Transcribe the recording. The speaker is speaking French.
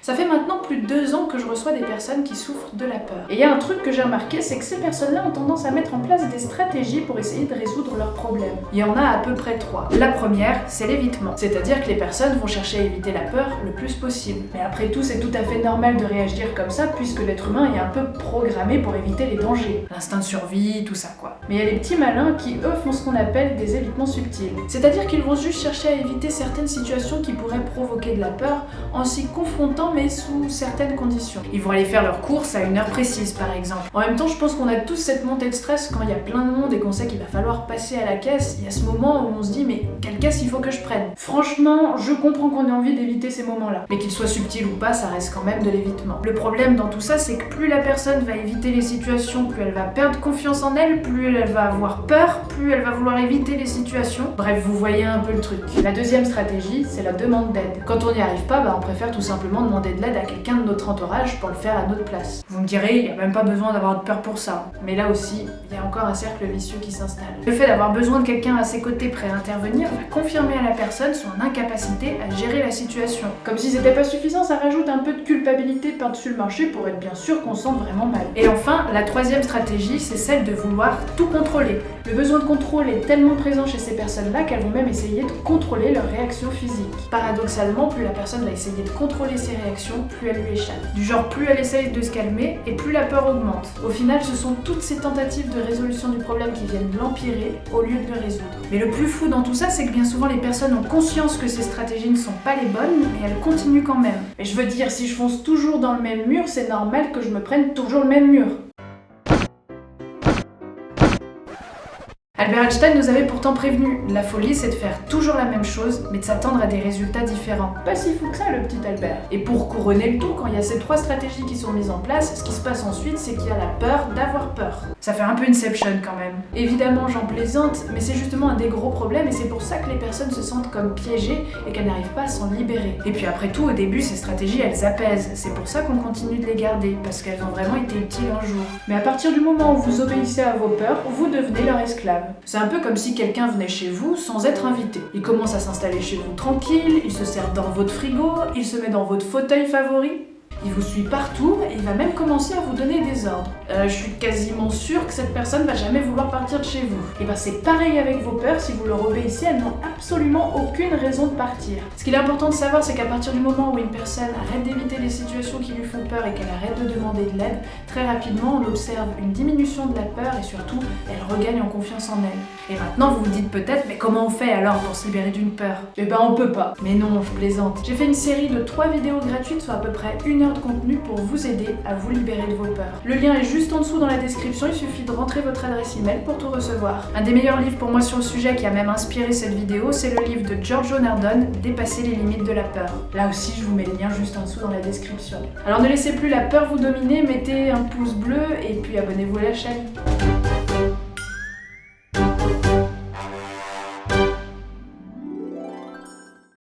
Ça fait maintenant plus de 2 ans que je reçois des personnes qui souffrent de la peur. Et il y a un truc que j'ai remarqué, c'est que ces personnes-là ont tendance à mettre en place des stratégies pour essayer de résoudre leurs problèmes. Il y en a à peu près 3. La première, c'est l'évitement. C'est-à-dire que les personnes vont chercher à éviter la peur le plus possible. Mais après tout, c'est tout à fait normal de réagir comme ça, puisque l'être humain est un peu programmé pour éviter les dangers. L'instinct de survie, tout ça quoi. Mais il y a les petits malins qui, eux, font ce qu'on appelle des évitements subtils. C'est-à-dire qu'ils vont juste chercher à éviter certaines situations qui pourraient provoquer de la peur en s'y confrontant mais sous certaines conditions. Ils vont aller faire leurs courses à une heure précise par exemple. En même temps, je pense qu'on a tous cette montée de stress quand il y a plein de monde et qu'on sait qu'il va falloir passer à la caisse. Il y a ce moment où on se dit mais quelle caisse il faut que je prenne? Franchement, je comprends qu'on ait envie d'éviter ces moments-là. Mais qu'il soit subtil ou pas, ça reste quand même de l'évitement. Le problème dans tout ça, c'est que plus la personne va éviter les situations, plus elle va perdre confiance en elle, plus elle va avoir peur, plus elle va vouloir éviter les situations. Bref, vous voyez un peu le truc. La deuxième stratégie, c'est la demande d'aide. Quand on n'y arrive pas, on préfère tout simplement demander de l'aide à quelqu'un de notre entourage pour le faire à notre place. Vous me direz, il n'y a même pas besoin d'avoir de peur pour ça. Mais là aussi, il y a encore un cercle vicieux qui s'installe. Le fait d'avoir besoin de quelqu'un à ses côtés prêt à intervenir va confirmer à la personne son incapacité à gérer la situation. Comme si c'était pas suffisant, ça rajoute un peu de culpabilité par-dessus le marché pour être bien sûr qu'on se sente vraiment mal. Et enfin, la troisième stratégie, c'est celle de vouloir tout contrôler. Le besoin de contrôle est tellement présent chez ces personnes-là qu'elles vont même essayer de contrôler leurs réactions physiques. Paradoxalement, plus la personne va essayer de contrôler ses réactions, plus elle lui échappe. Du genre, plus elle essaye de se calmer et plus la peur augmente. Au final, ce sont toutes ces tentatives de résolution du problème qui viennent l'empirer au lieu de le résoudre. Mais le plus fou dans tout ça, c'est que bien souvent les personnes ont conscience que ces stratégies ne sont pas les bonnes, mais elles continuent quand même. Et je veux dire, si je fonce toujours dans le même mur, c'est normal que je me prenne toujours le même mur. Albert Einstein nous avait pourtant prévenu, la folie c'est de faire toujours la même chose, mais de s'attendre à des résultats différents. Pas si fou que ça le petit Albert. Et pour couronner le tout, quand il y a ces 3 stratégies qui sont mises en place, ce qui se passe ensuite c'est qu'il y a la peur d'avoir peur. Ça fait un peu Inception quand même. Évidemment j'en plaisante, mais c'est justement un des gros problèmes et c'est pour ça que les personnes se sentent comme piégées et qu'elles n'arrivent pas à s'en libérer. Et puis après tout, au début ces stratégies elles apaisent, c'est pour ça qu'on continue de les garder, parce qu'elles ont vraiment été utiles un jour. Mais à partir du moment où vous obéissez à vos peurs, vous devenez leur esclave. C'est un peu comme si quelqu'un venait chez vous sans être invité. Il commence à s'installer chez vous tranquille, il se sert dans votre frigo, il se met dans votre fauteuil favori. Il vous suit partout et il va même commencer à vous donner des ordres. Je suis quasiment sûre que cette personne va jamais vouloir partir de chez vous. Et c'est pareil avec vos peurs, si vous leur obéissez, elles n'ont absolument aucune raison de partir. Ce qu'il est important de savoir, c'est qu'à partir du moment où une personne arrête d'éviter les situations qui lui font peur et qu'elle arrête de demander de l'aide, très rapidement on observe une diminution de la peur et surtout, elle regagne en confiance en elle. Et maintenant vous vous dites peut-être, mais comment on fait alors pour se libérer d'une peur? On peut pas. Mais non, je plaisante. J'ai fait une série de 3 vidéos gratuites sur à peu près 1 heure de contenu pour vous aider à vous libérer de vos peurs. Le lien est juste en dessous dans la description, il suffit de rentrer votre adresse email pour tout recevoir. Un des meilleurs livres pour moi sur le sujet qui a même inspiré cette vidéo, c'est le livre de Giorgio Nardone, Dépasser les limites de la peur. Là aussi, je vous mets le lien juste en dessous dans la description. Alors ne laissez plus la peur vous dominer, mettez un pouce bleu et puis abonnez-vous à la chaîne.